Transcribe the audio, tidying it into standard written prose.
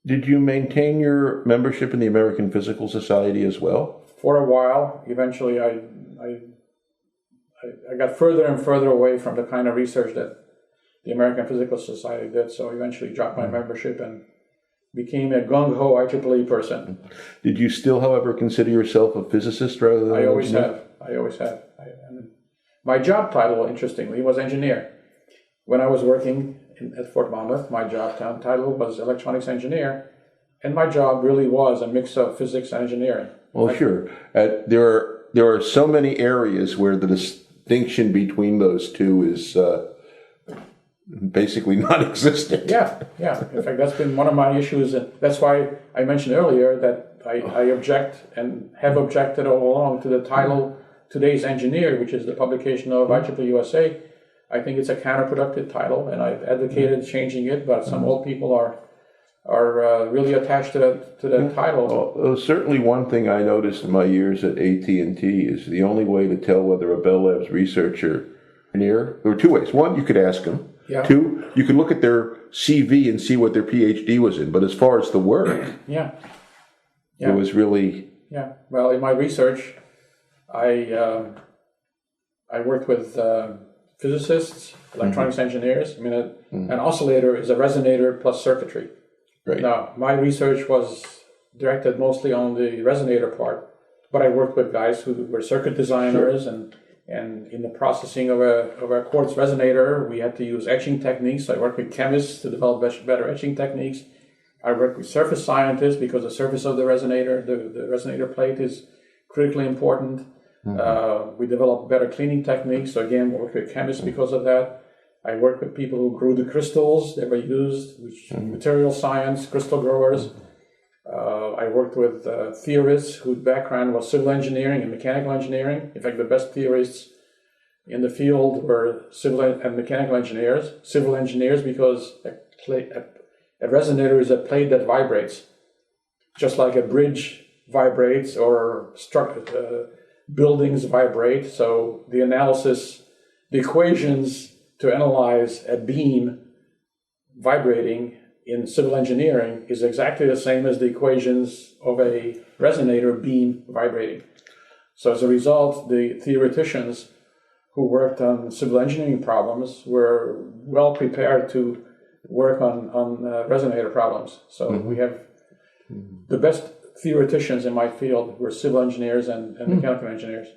Did you maintain your membership in the American Physical Society as well? For a while. Eventually, I got further and further away from the kind of research that the American Physical Society did, so eventually dropped my membership and became a gung-ho IEEE person. Did you still, however, consider yourself a physicist rather than I always have. My job title, interestingly, was engineer. When I was working at Fort Monmouth, my job title was electronics engineer, and my job really was a mix of physics and engineering. Well, sure. There are so many areas where the distinction between those two is basically non-existent. Yeah. In fact, that's been one of my issues, and that's why I mentioned earlier that I object and have objected all along to the title Today's Engineer, which is the publication of IEEE USA. I think it's a counterproductive title, and I've advocated changing it, but some old people are really attached to that title. Well, certainly one thing I noticed in my years at AT&T is the only way to tell whether a Bell Labs researcher engineer, there were two ways. One, you could ask them. Yeah. Two, you could look at their CV and see what their PhD was in. But as far as the work, it was really... Yeah. Well, in my research, I worked with physicists, electronics engineers. I mean, an oscillator is a resonator plus circuitry. Right. Now, my research was directed mostly on the resonator part, but I worked with guys who were circuit designers, and in the processing of a quartz resonator, we had to use etching techniques. I worked with chemists to develop better etching techniques. I worked with surface scientists because the surface of the resonator, the resonator plate, is critically important. We developed better cleaning techniques. So again, worked with chemists because of that. I worked with people who grew the crystals that were used, which material science, crystal growers. I worked with theorists whose background was civil engineering and mechanical engineering. In fact, the best theorists in the field were civil and mechanical engineers. Civil engineers because a resonator is a plate that vibrates, just like a bridge vibrates or buildings vibrate. So the equations to analyze a beam vibrating in civil engineering is exactly the same as the equations of a resonator beam vibrating. So as a result, the theoreticians who worked on civil engineering problems were well prepared to work on resonator problems. So we have the best theoreticians in my field were civil engineers and mechanical engineers.